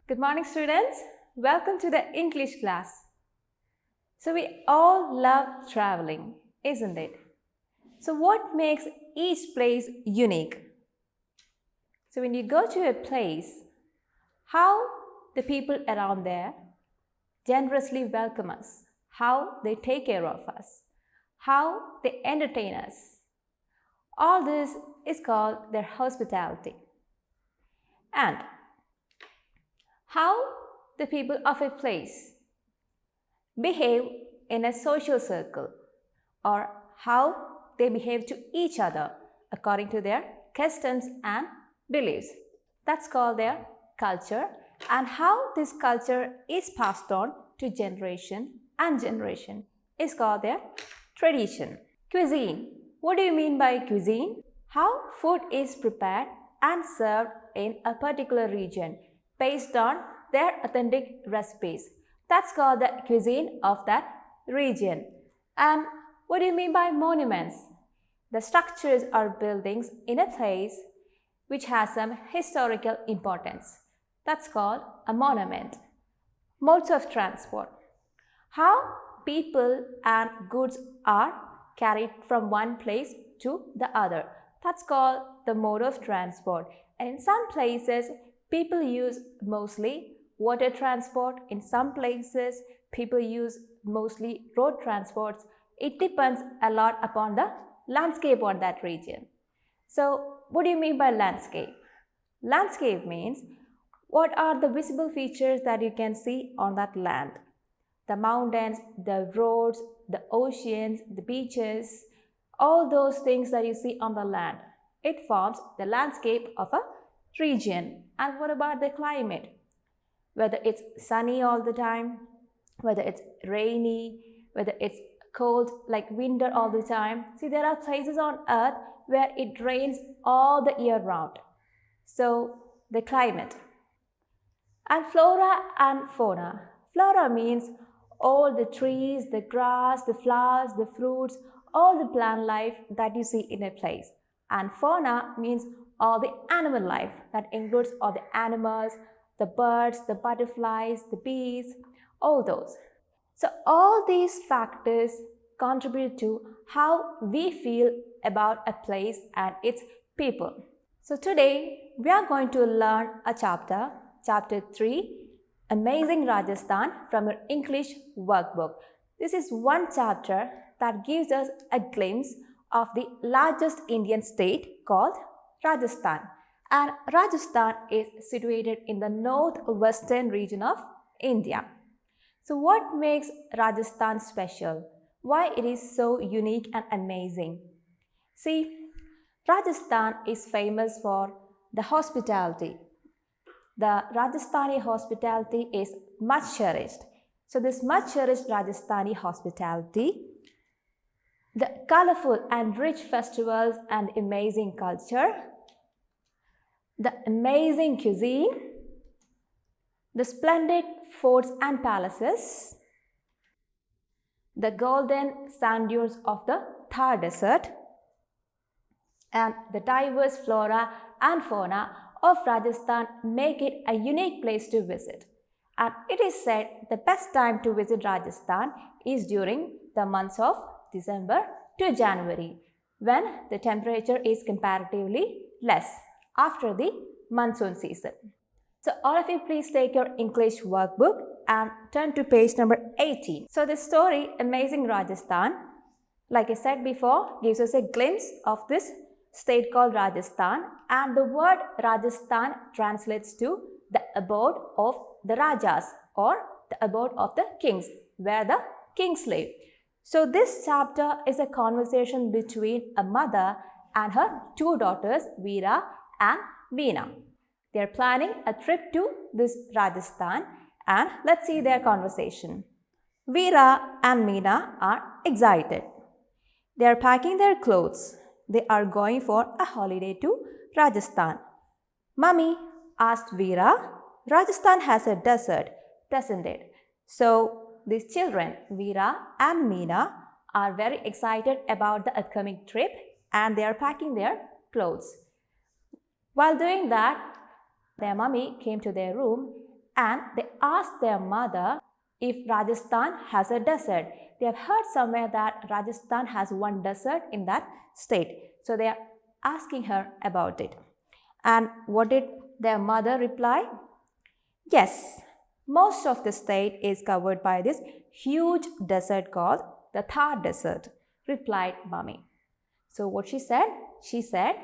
Good morning, students. Welcome to the English class. So we all love traveling, isn't it? So what makes each place unique? So when you go to a place, how the people around there generously welcome us, how they take care of us, how they entertain us. All this is called their hospitality. And how the people of a place behave in a social circle, or how they behave to each other according to their customs and beliefs. That's called their culture, and how this culture is passed on to generation and generation is called their tradition. Cuisine. What do you mean by cuisine? How food is prepared and served in a particular region based on their authentic recipes. That's called the cuisine of that region. And what do you mean by monuments? The structures or buildings in a place which has some historical importance. That's called a monument. Modes of transport. How people and goods are carried from one place to the other. That's called the mode of transport. And in some places, people use mostly water transport. In some places, people use mostly road transports. It depends a lot upon the landscape on that region. So, what do you mean by landscape? Landscape means what are the visible features that you can see on that land? The mountains, the roads, the oceans, the beaches, all those things that you see on the land. It forms the landscape of a region. And what about the climate? Whether it's sunny all the time, whether it's rainy, whether it's cold like winter all the time. See, there are places on earth where it rains all the year round. So, the climate. And flora and fauna. Flora means all the trees, the grass, the flowers, the fruits, all the plant life that you see in a place. And fauna means all the animal life that includes all the animals, the birds, the butterflies, the bees, all those. So all these factors contribute to how we feel about a place and its people. So today we are going to learn a chapter 3, Amazing Rajasthan, from your English workbook. This is one chapter that gives us a glimpse of the largest Indian state called Rajasthan. And Rajasthan is situated in the northwestern region of India. So what makes Rajasthan special? Why it is so unique and amazing? See, Rajasthan is famous for the hospitality. The Rajasthani hospitality is much cherished. So this much cherished Rajasthani hospitality, the colorful and rich festivals and amazing culture, the amazing cuisine, the splendid forts and palaces, the golden sand dunes of the Thar Desert, and the diverse flora and fauna of Rajasthan make it a unique place to visit. And it is said the best time to visit Rajasthan is during the months of December to January, when the temperature is comparatively less after the monsoon season. So all of you please take your English workbook and turn to page number 18. So this story, Amazing Rajasthan, like I said before, gives us a glimpse of this state called Rajasthan, and the word Rajasthan translates to the abode of the Rajas, or the abode of the kings, where the kings live. So this chapter is a conversation between a mother and her two daughters, Veera and Meena. They are planning a trip to this Rajasthan, and let's see their conversation. Veera and Meena are excited. They are packing their clothes. They are going for a holiday to Rajasthan. Mummy, asked Veera, Rajasthan has a desert, doesn't it? So these children, Veera and Meena, are very excited about the upcoming trip, and they are packing their clothes. While doing that, their mummy came to their room and they asked their mother if Rajasthan has a desert. They have heard somewhere that Rajasthan has one desert in that state. So they are asking her about it. And what did their mother reply? Yes, most of the state is covered by this huge desert called the Thar Desert, replied Mummy. So what she said? She said,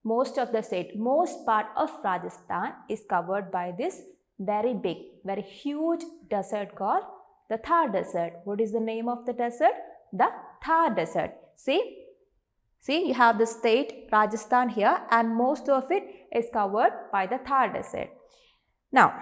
most of the state, most part of Rajasthan is covered by this very big, very huge desert called the Thar Desert. What is the name of the desert? The Thar Desert. See, you have the state Rajasthan here and most of it is covered by the Thar Desert. Now,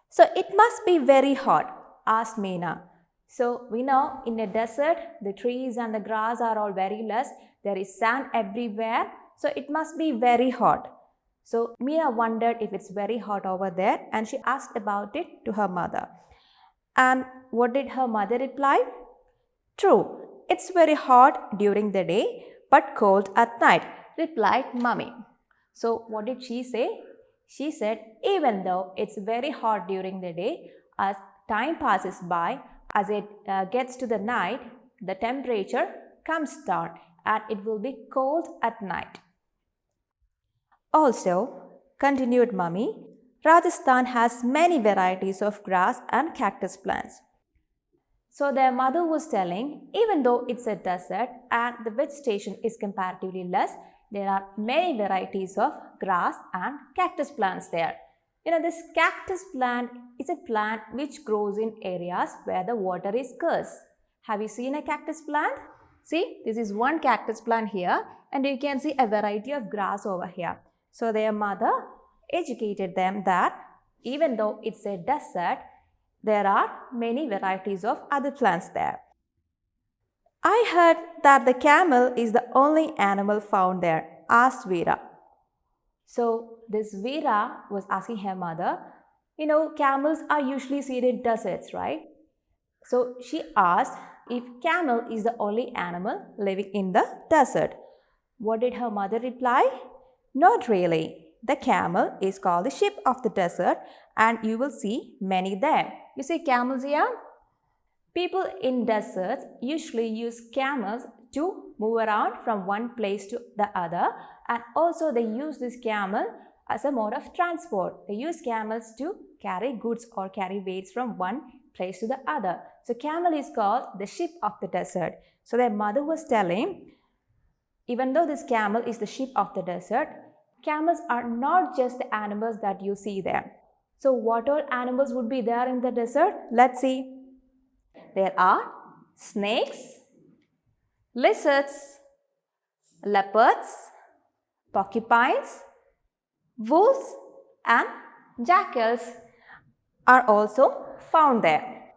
so it must be very hot, asked Meena. So we know in a desert, the trees and the grass are all very less. There is sand everywhere. So it must be very hot. So Meena wondered if it's very hot over there and she asked about it to her mother. And what did her mother reply? True, it's very hot during the day but cold at night, replied Mummy. So what did she say? She said, even though it's very hot during the day, as time passes by, as it gets to the night, the temperature comes down and it will be cold at night. Also, continued Mummy, Rajasthan has many varieties of grass and cactus plants. So their mother was telling, even though it's a desert and the vegetation is comparatively less, there are many varieties of grass and cactus plants there. This cactus plant is a plant which grows in areas where the water is scarce. Have you seen a cactus plant? See, this is one cactus plant here and you can see a variety of grass over here. So their mother educated them that even though it's a desert, there are many varieties of other plants there. I heard that the camel is the only animal found there, asked Veera. So this Veera was asking her mother, camels are usually seen in deserts, right? So she asked if camel is the only animal living in the desert. What did her mother reply? Not really. The camel is called the sheep of the desert and you will see many there. You see camels here? People in deserts usually use camels to move around from one place to the other, and also they use this camel as a mode of transport. They use camels to carry goods or carry weights from one place to the other. So camel is called the sheep of the desert. So their mother was telling, even though this camel is the sheep of the desert, camels are not just the animals that you see there. So what all animals would be there in the desert? Let's see. There are snakes, lizards, leopards, porcupines, wolves and jackals are also found there.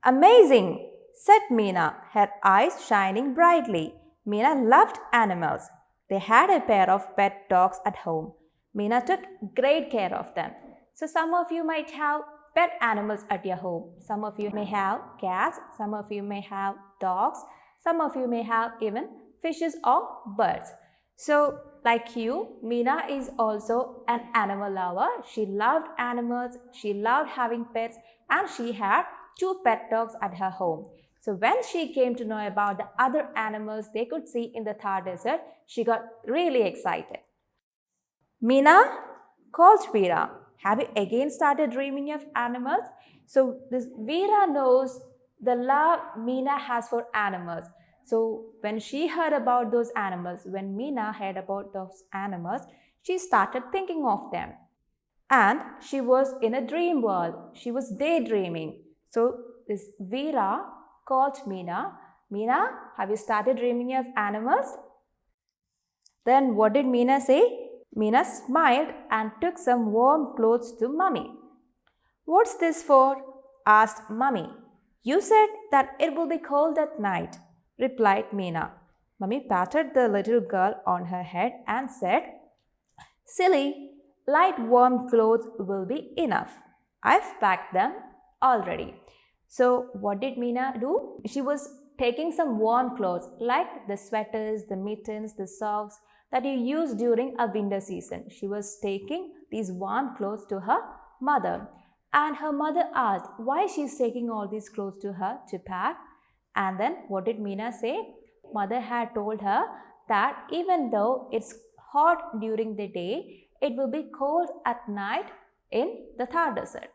Amazing, said Meena, her eyes shining brightly. Meena loved animals. They had a pair of pet dogs at home. Meena took great care of them. So some of you might have pet animals at your home. Some of you may have cats, some of you may have dogs, some of you may have even fishes or birds. So like you, Meena is also an animal lover. She loved animals, she loved having pets and she had 2 pet dogs at her home. So when she came to know about the other animals they could see in the Thar Desert, she got really excited. Meena, called Veera, have you again started dreaming of animals? So this Veera knows the love Meena has for animals. So when she heard about those animals, when Meena heard about those animals, she started thinking of them. And she was in a dream world. She was daydreaming. So this Veera called Meena. Meena, have you started dreaming of animals? Then what did Meena say? Meena smiled and took some warm clothes to Mummy. What's this for? Asked Mummy. You said that it will be cold at night, replied Meena. Mummy patted the little girl on her head and said, Silly, light warm clothes will be enough. I've packed them already. So what did Meena do? She was taking some warm clothes like the sweaters, the mittens, the socks that you use during a winter season. She was taking these warm clothes to her mother. And her mother asked why she's taking all these clothes to her to pack. And then what did Meena say? Mother had told her that even though it's hot during the day, it will be cold at night in the Thar Desert.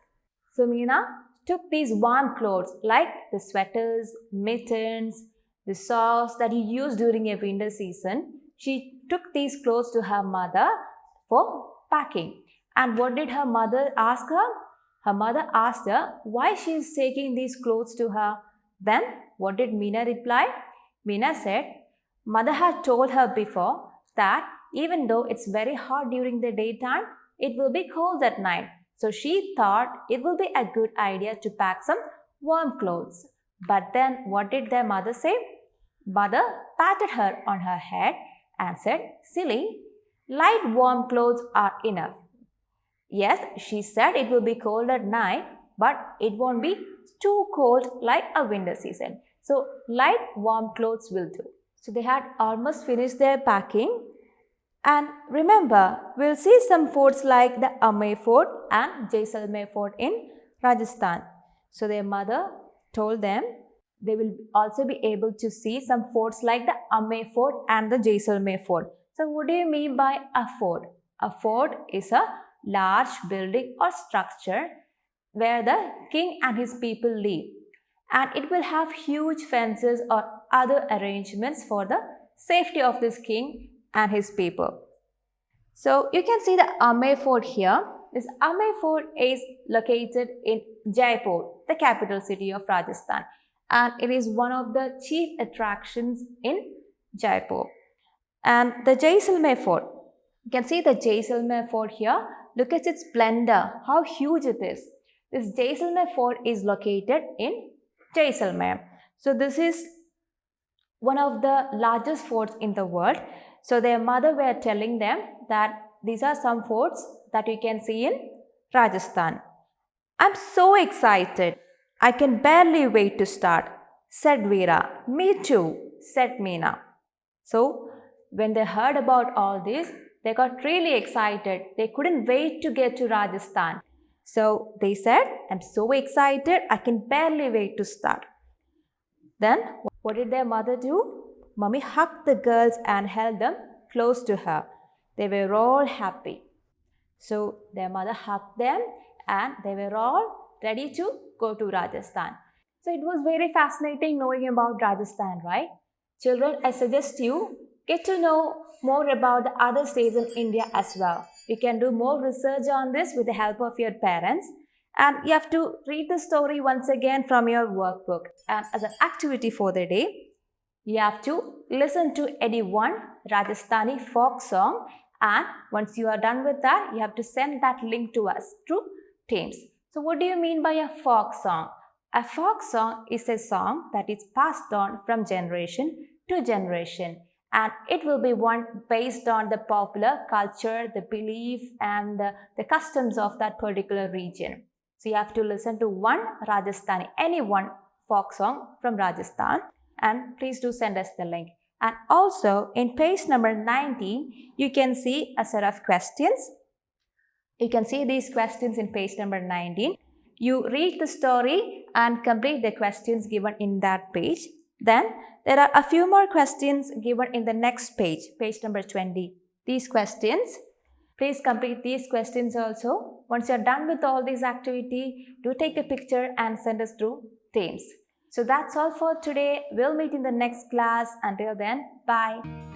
So Meena took these warm clothes like the sweaters, mittens, the socks that you use during a winter season. She took these clothes to her mother for packing. And what did her mother ask her? Her mother asked her why she is taking these clothes to her. Then what did Meena reply? Meena said, mother had told her before that even though it's very hot during the daytime, it will be cold at night. So she thought it will be a good idea to pack some warm clothes. But then what did their mother say? Mother patted her on her head and said, silly, light warm clothes are enough. Yes, she said it will be cold at night, but it won't be too cold like a winter season. So light warm clothes will do. So they had almost finished their packing. And remember, we'll see some forts like the Amer Fort and Jaisalmer Fort in Rajasthan. So their mother told them they will also be able to see some forts like the Amer Fort and the Jaisalmer Fort. So what do you mean by a fort? A fort is a large building or structure where the king and his people live. And it will have huge fences or other arrangements for the safety of this king and his people. So you can see the Amer Fort here. This Amer Fort is located in Jaipur, the capital city of Rajasthan, and it is one of the chief attractions in Jaipur. And the Jaisalmer Fort, you can see the Jaisalmer Fort here. Look at its splendor, how huge it is. This Jaisalmer Fort is located in Jaisalmer. So this is one of the largest forts in the world. So their mother were telling them that these are some forts that you can see in Rajasthan. I'm so excited. I can barely wait to start, said Veera. Me too, said Meena. So when they heard about all this, they got really excited. They couldn't wait to get to Rajasthan. So they said, I'm so excited, I can barely wait to start. Then what did their mother do? Mummy hugged the girls and held them close to her. They were all happy. So their mother hugged them and they were all ready to go to Rajasthan. So it was very fascinating knowing about Rajasthan, right? Children, I suggest you get to know more about the other states in India as well. You can do more research on this with the help of your parents. And you have to read the story once again from your workbook. And as an activity for the day, you have to listen to any one Rajasthani folk song, and once you are done with that, you have to send that link to us through Teams. So what do you mean by a folk song? A folk song is a song that is passed on from generation to generation, and it will be one based on the popular culture, the belief and the customs of that particular region. So you have to listen to one Rajasthani, any one folk song from Rajasthan, and please do send us the link. And also in page number 19, you can see a set of questions. You can see these questions in page number 19. You read the story and complete the questions given in that page. Then there are a few more questions given in the next page, page number 20. These questions, please complete these questions also. Once you're done with all these activity, do take a picture and send us through Teams. So that's all for today. We'll meet in the next class. Until then, bye.